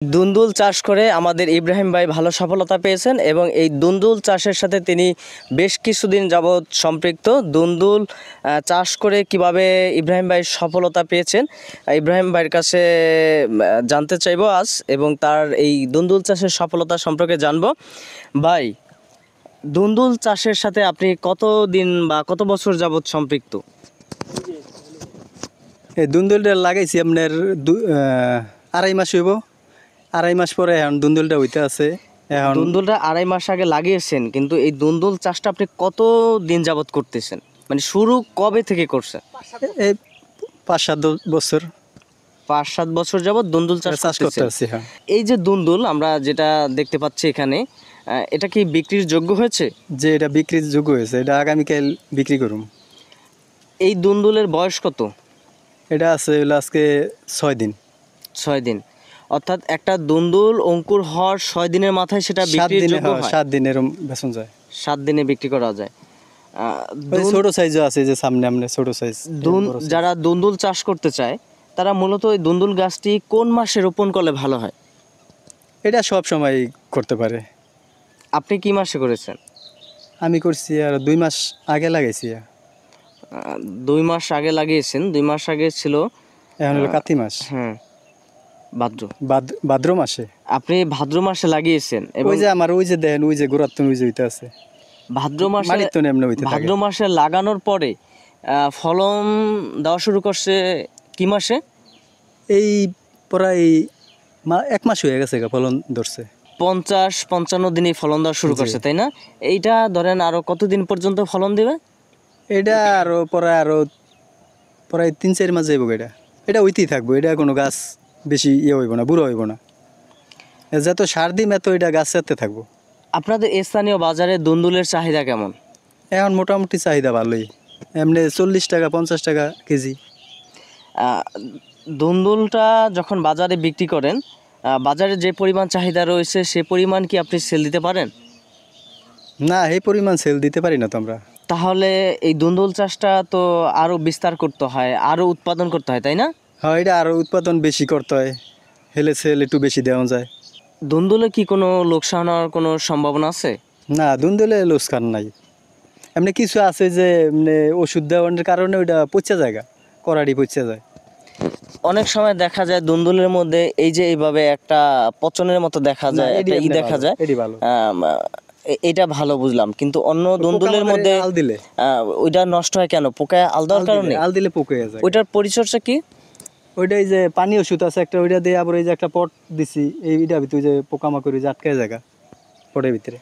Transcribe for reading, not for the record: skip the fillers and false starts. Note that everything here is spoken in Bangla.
দুন্দুল চাষ করে আমাদের ইব্রাহিম ভাই ভালো সফলতা পেয়েছেন এবং এই দুন্দুল চাষের সাথে তিনি বেশ কিছুদিন যাবৎ সম্পৃক্ত। দুন্দুল চাষ করে কিভাবে ইব্রাহিম ভাই সফলতা পেয়েছেন ইব্রাহিম ভাইয়ের কাছে জানতে চাইবো আজ, এবং তার এই দুন্দুল চাষের সফলতা সম্পর্কে জানবো। ভাই, দুন্দুল চাষের সাথে আপনি কত দিন বা কত বছর যাবৎ সম্পৃক্ত? এই দুন্দুলটা লাগাইছি আপনার 2.5 মাস হইব। 2.5 মাস পরে এখন দুন্দুলটা হইতে আছে। এখন দুন্দুলটা 2.5 মাস আগে লাগিয়েছেন, কিন্তু এই দুন্দুল চাষটা আপনি কত দিন যাবৎ করতেছেন, মানে শুরু কবে থেকে করছেন? এই 5-7 বছর 5-7 বছর যাবৎ দুন্দুল চাষ করতে করতেছেন। আছি। হ্যাঁ, এই যে দুন্দুল আমরা যেটা দেখতে পাচ্ছি এখানে, এটা কি বিক্রির যোগ্য হয়েছে? যে এটা বিক্রির যোগ্য হয়েছে, এটা আগামীকাল বিক্রি করুম। এই দুন্দুলের বয়স কত? এটা আছে হলো আজকে 6 দিন। 6 দিন, অর্থাৎ একটা দুন্দুল অঙ্কুর হওয়ার 6 দিনের মাথায় সেটা 7 বিক্রির দিনে, যোগ্য হয়। 7 দিন এরকম বেচন যায়। 7 দিনে বিক্রি করা যায়। ওই ছোট সাইজও আছে, যে সামনে আমরা ছোট সাইজ। যারা দুন্দুল চাষ করতে চায় তারা মূলত ওই দুন্দুল গাছটি কোন মাসে রোপণ করলে ভালো হয়? এটা সব সময় করতে পারে। আপনি কি মাসে করেছেন? আমি করছি আর 2 মাস আগে লাগাইছি। 2 মাস আগে লাগিয়েছেন। 2 মাস আগে ছিল এখন হলো কাতি মাস। হ্যাঁ, ভাদ্র। ভাদ্র মাসে আপনি ভাদ্র মাসে লাগিয়েছেন এবং ওই যে আমার ওই যে দেখেন ওই যে গোড়াত্তন ওই যে হইতে আছে। ভাদ্র মাসে মাটির তো এমনি হইতে থাকে। ভাদ্র মাসে লাগানোর পরে ফলন দেওয়া শুরু করছে কি মাসে? এই প্রায় 1 মাস হয়ে গেছে ফলন ধরছে। 50-55 দিনই ফলন দেওয়া শুরু করছে, তাই না? এইটা ধরেন আরো কতদিন পর্যন্ত ফলন দিবে? এটা আরো প্রায় 3-4 মাস যাইব। এটা হইতেই থাকবো। এটা কোনো গাছ বেশি হইব না, বুড়ো হইব না। যত সার দিম এত এটা গাছ সাথে থাকবো। আপনাদের স্থানীয় বাজারে দুন্দুলের চাহিদা কেমন? এখন মোটামুটি চাহিদা ভালোই, এমনি 40 টাকা 50 টাকা কেজি। দুন্দুলটা যখন বাজারে বিক্রি করেন, বাজারে যে পরিমাণ চাহিদা রয়েছে সে পরিমাণ কি আপনি সেল দিতে পারেন? না, এই পরিমাণ সেল দিতে পারি না তো আমরা। তাহলে এই দুন্দুল চাষটা তো আরো বিস্তার করতে হয়, আরো উৎপাদন করতে হয়, তাই না? হ্যাঁ, এটা আরো উৎপাদন বেশি করতে হয়, হেলে সেল একটু বেশি দেওয়া যায়। দুন্দুলে কি কোনো লোকসান হওয়ার কোনো সম্ভাবনা আছে? না, দুন্দুলে লোকসান নাই। এমনি কিছু আছে যে এমনি ওষুধ দেওয়ার কারণে ওইটা পচা জায়গা, করাড়ি পচা যায়। অনেক সময় দেখা যায় দুন্দুলের মধ্যে এই যে এইভাবে একটা পচনের মতো দেখা যায়, একটা দেখা যায়। এটি ভালো। এটা ভালো বুঝলাম, কিন্তু অন্য দুন্দুলের মধ্যে আল দিলে ওইটা নষ্ট হয় কেন? পোকায় আল দেওয়ার কারণে? আল দিলে পোকে যায়। ওইটার পরিচর্যা কি? ওইটাই যে পানি ওষুধ আছে একটা, ওইটা দিয়ে আবার এই যে একটা পট দিছি, এইটা ভিতরে যে পোকামাকড় যে আটকায় জায়গা পটের ভিতরে।